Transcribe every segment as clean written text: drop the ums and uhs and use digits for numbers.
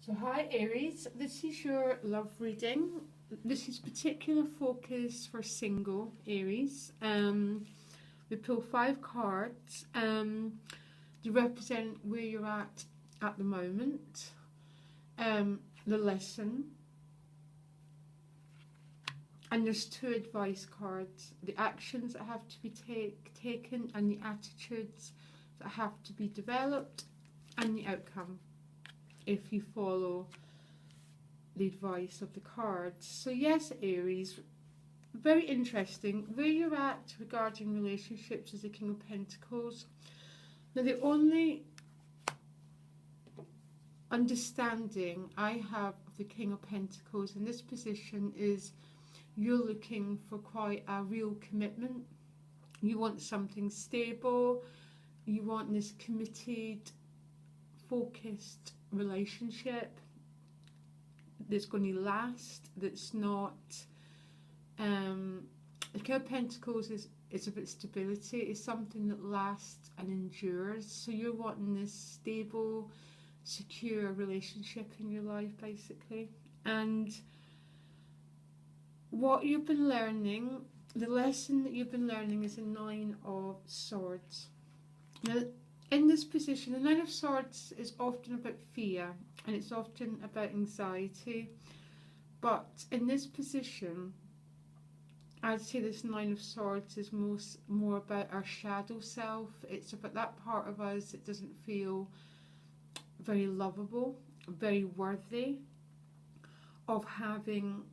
So hi Aries, this is your love reading. This is particular focus for single Aries. We pull 5 cards. They represent where you're at the moment, the lesson, and there's 2 advice cards: the actions that have to be taken, and the attitudes that have to be developed, and the outcome if you follow the advice of the cards. So yes, Aries, very interesting. Where you're at regarding relationships is the King of Pentacles. Now the only understanding I have of the King of Pentacles in this position is you're looking for quite a real commitment. You want something stable. You want this committed, focused relationship that's going to last, that's not the King of Pentacles is about stability. It's something that lasts and endures. So you're wanting this stable, secure relationship in your life, basically. And what you've been learning, the lesson that you've been learning, is the 9 of Swords. Now in this position, the 9 of Swords is often about fear, and it's often about anxiety. But in this position, I'd say this 9 of Swords is more about our shadow self. It's about that part of us that doesn't feel very lovable, very worthy of having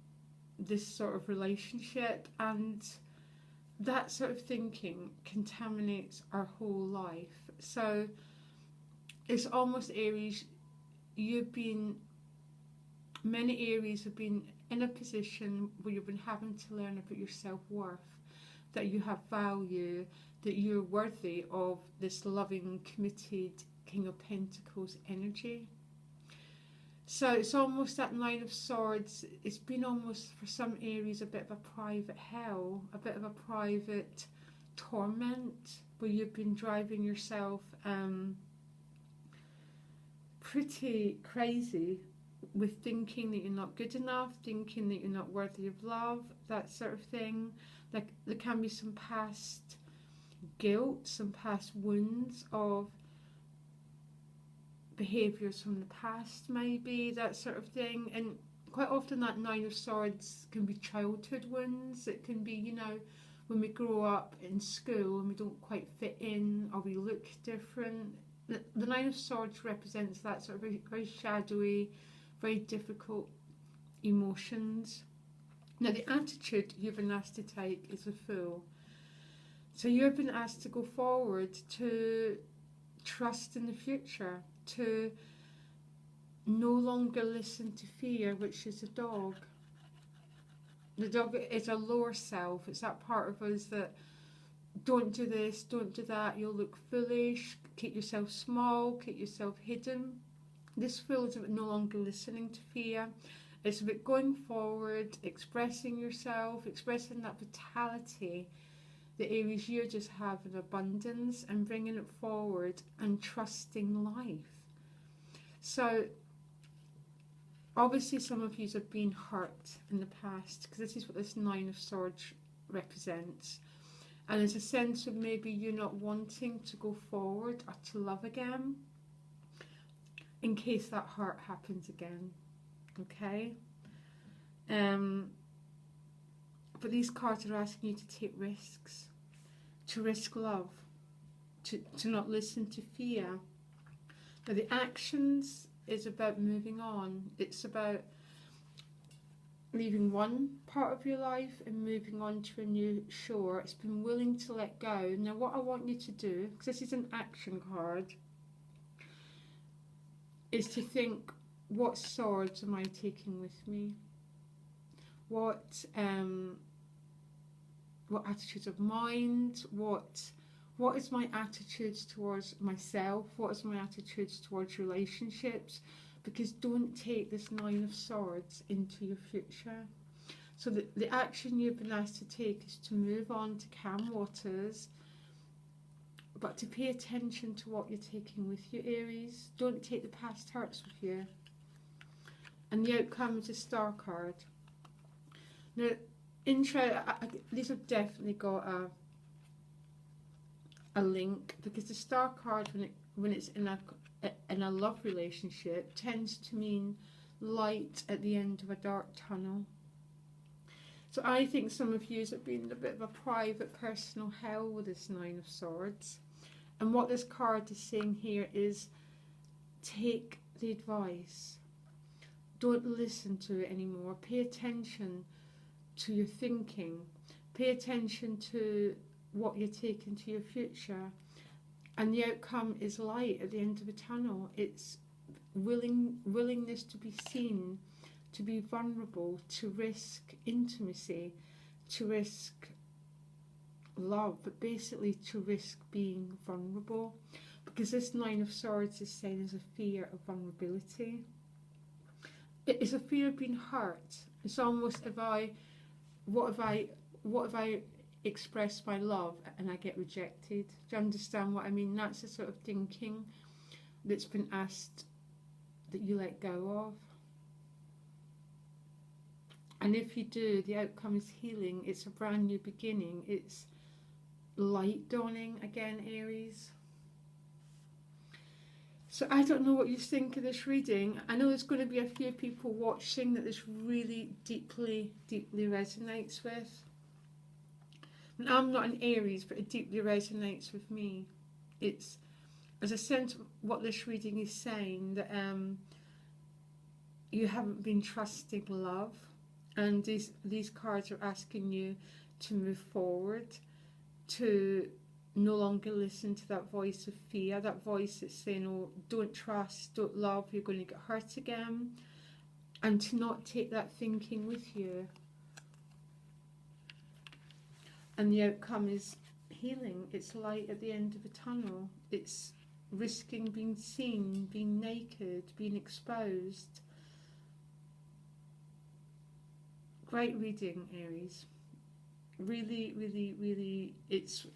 this sort of relationship, and that sort of thinking contaminates our whole life. So it's almost, Aries, many Aries have been in a position where you've been having to learn about your self-worth, that you have value, that you're worthy of this loving, committed King of Pentacles energy. So it's almost that 9 of Swords, it's been almost for some Aries a bit of a private hell, a bit of a private torment, where you've been driving yourself pretty crazy with thinking that you're not good enough, thinking that you're not worthy of love, that sort of thing. Like there can be some past guilt, some past wounds of behaviours from the past, maybe, that sort of thing. And quite often that 9 of Swords can be childhood wounds. It can be, you know, when we grow up in school and we don't quite fit in, or we look different. The 9 of Swords represents that sort of very, very shadowy, very difficult emotions. Now the attitude you've been asked to take is a Fool. So you've been asked to go forward, to trust in the future, to no longer listen to fear, which is a dog. The dog is a lower self. It's that part of us that don't do this, don't do that, you'll look foolish, keep yourself small, keep yourself hidden. This Fool is about no longer listening to fear. It's about going forward, expressing yourself, expressing that vitality that Aries you just have in abundance, and bringing it forward and trusting life. So obviously some of you have been hurt in the past, because this is what this 9 of Swords represents. And there's a sense of maybe you not wanting to go forward or to love again, in case that hurt happens again. Okay? But these cards are asking you to take risks, to risk love, to not listen to fear. Now the actions is about moving on. It's about leaving one part of your life and moving on to a new shore. It's been willing to let go. Now what I want you to do, because this is an action card, is to think, what swords am I taking with me? What attitudes of mind? What is my attitudes towards myself? What is my attitudes towards relationships? Because don't take this 9 of Swords into your future. So the action you've been asked to take is to move on to calm waters, but to pay attention to what you're taking with you, Aries. Don't take the past hurts with you. And the outcome is a Star card. Now, these have definitely got a link, because the Star card, when it's in a love relationship, tends to mean light at the end of a dark tunnel. So I think some of you have been in a bit of a private personal hell with this Nine of Swords. And what this card is saying here is, take the advice. Don't listen to it anymore. Pay attention to your thinking. Pay attention to what you're taking to your future. And the outcome is light at the end of a tunnel. It's willingness to be seen, to be vulnerable, to risk intimacy, to risk love, but basically to risk being vulnerable. Because this Nine of Swords is saying there's a fear of vulnerability. It is a fear of being hurt. It's almost, what if I express my love and I get rejected? Do you understand what I mean? That's the sort of thinking that's been asked that you let go of. And if you do, the outcome is healing. It's a brand new beginning. It's light dawning again, Aries. So I don't know what you think of this reading. I know there's going to be a few people watching that this really deeply, deeply resonates with. And I'm not an Aries, but it deeply resonates with me. It's, as I sense what this reading is saying, that you haven't been trusting love, and these cards are asking you to move forward, to no longer listen to that voice of fear, that voice that's saying, oh, don't trust, don't love, you're going to get hurt again, and to not take that thinking with you. And the outcome is healing. It's light at the end of a tunnel. It's risking being seen, being naked, being exposed. Great reading, Aries. Really, really, really, it's,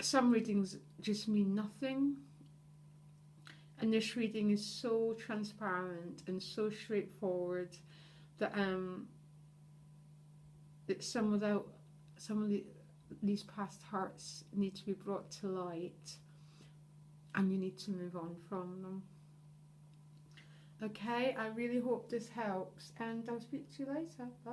some readings just mean nothing, and this reading is so transparent and so straightforward that that some of these past hurts need to be brought to light, and you need to move on from them. Okay, I really hope this helps, and I'll speak to you later. Bye.